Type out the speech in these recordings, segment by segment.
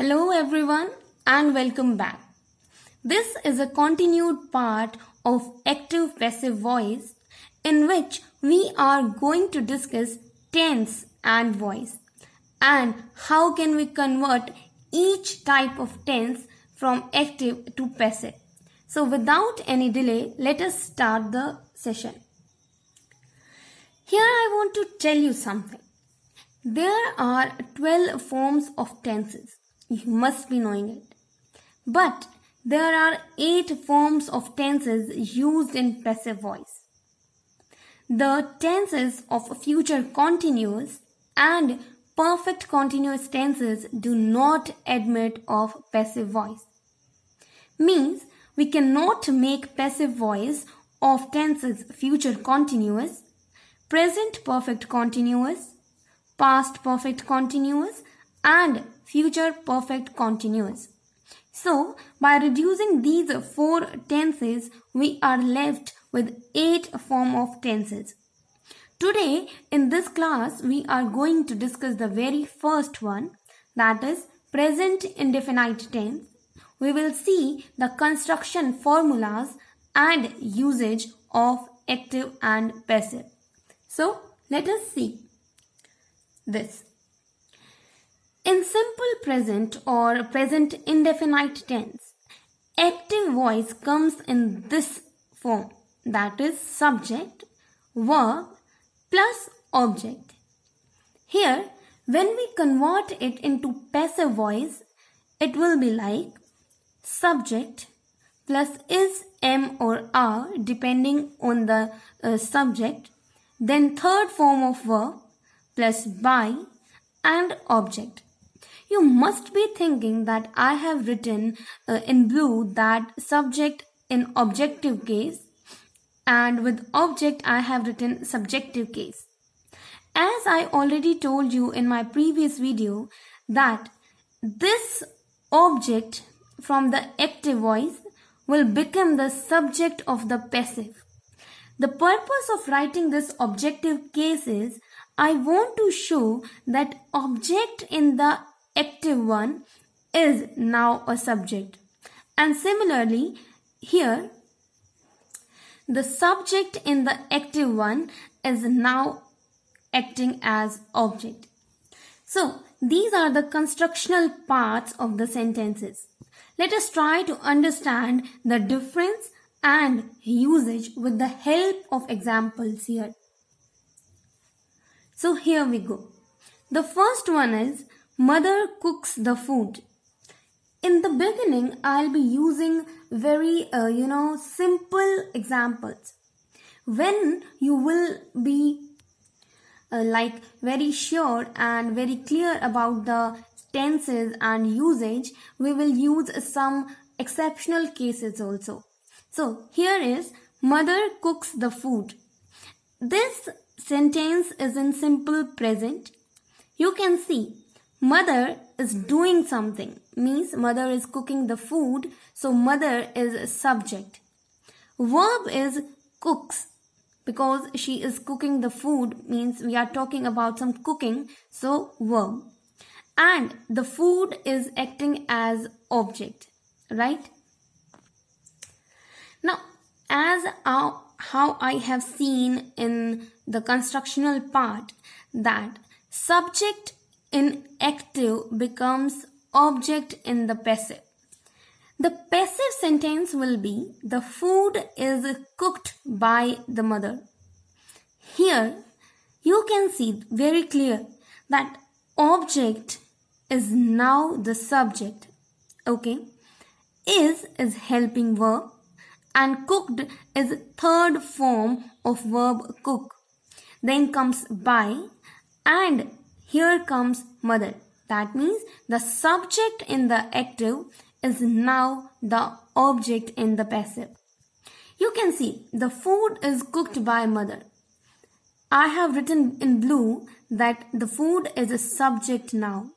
Hello everyone and welcome back. This is a continued part of active passive voice in which we are going to discuss tense and voice and how can we convert each type of tense from active to passive. So without any delay, let us start the session. Here I want to tell you something. There are 12 forms of tenses. You must be knowing it. But there are 8 forms of tenses used in passive voice. The tenses of future continuous and perfect continuous tenses do not admit of passive voice. Means we cannot make passive voice of tenses future continuous, present perfect continuous, past perfect continuous and future perfect continuous. So, by reducing these 4 tenses, we are left with 8 form of tenses. Today, in this class, we are going to discuss the very first one, that is present indefinite tense. We will see the construction formulas and usage of active and passive. So, let us see this. In simple present or present indefinite tense, active voice comes in this form, that is subject, verb plus object. Here, when we convert it into passive voice, it will be like subject plus is, am or are depending on the subject, then third form of verb plus by and object. You must be thinking that I have written in blue that subject in objective case and with object I have written subjective case. As I already told you in my previous video that this object from the active voice will become the subject of the passive. The purpose of writing this objective case is I want to show that object in the active one is now a subject. And similarly, here, the subject in the active one is now acting as object. So, these are the constructional parts of the sentences. Let us try to understand the difference and usage with the help of examples here. So here we go. The first one is mother cooks the food. In the beginning, I'll be using very simple examples. When you will be very sure and very clear about the tenses and usage, we will use some exceptional cases also. So here is mother cooks the food. This sentence is in simple present. You can see mother is doing something, means mother is cooking the food, so mother is subject. Verb is cooks, because she is cooking the food, means we are talking about some cooking, so verb. And the food is acting as object, right? Now, as how I have seen in the constructional part that subject in active becomes object in the passive. The passive sentence will be the food is cooked by the mother. Here you can see very clear that object is now the subject. Okay. Is helping verb and cooked is third form of verb cook. Then comes by and here comes mother. That means the subject in the active is now the object in the passive. You can see the food is cooked by mother. I have written in blue that the food is a subject now.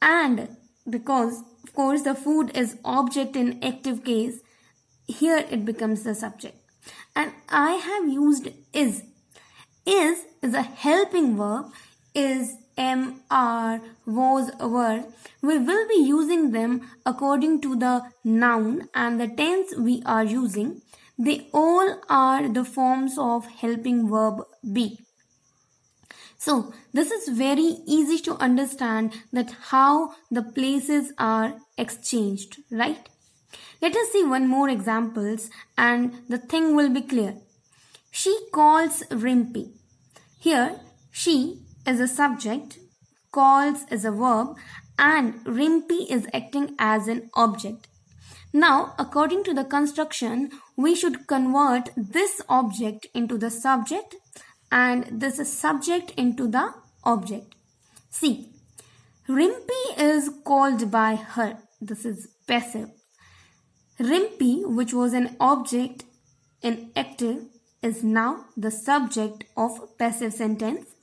And because of course the food is object in active case, here it becomes the subject. And I have used is. Is a helping verb, is am, are, was, were, we will be using them according to the noun and the tense we are using. They all are the forms of helping verb be. So this is very easy to understand that how the places are exchanged, right? Let us see one more examples and the thing will be clear. She calls Rimpy. Here, she is a subject, calls is a verb, and Rimpy is acting as an object. Now, according to the construction, we should convert this object into the subject and this subject into the object. See, Rimpy is called by her. This is passive. Rimpy, which was an object in active, is now the subject of passive sentence.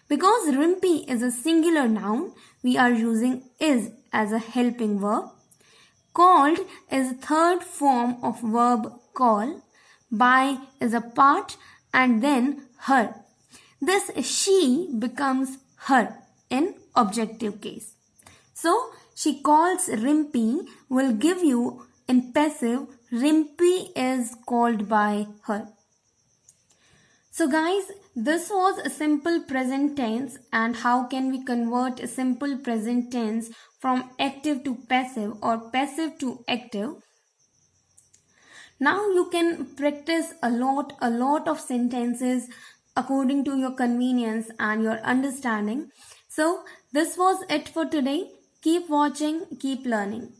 Because Rimpy is a singular noun, we are using is as a helping verb. Called is a third form of verb call. By is a part and then her. This she becomes her in objective case. So she calls Rimpy will give you in passive Rimpy is called by her. So guys, this was a simple present tense and how can we convert a simple present tense from active to passive or passive to active. Now you can practice a lot of sentences according to your convenience and your understanding. So this was it for today. Keep watching, keep learning.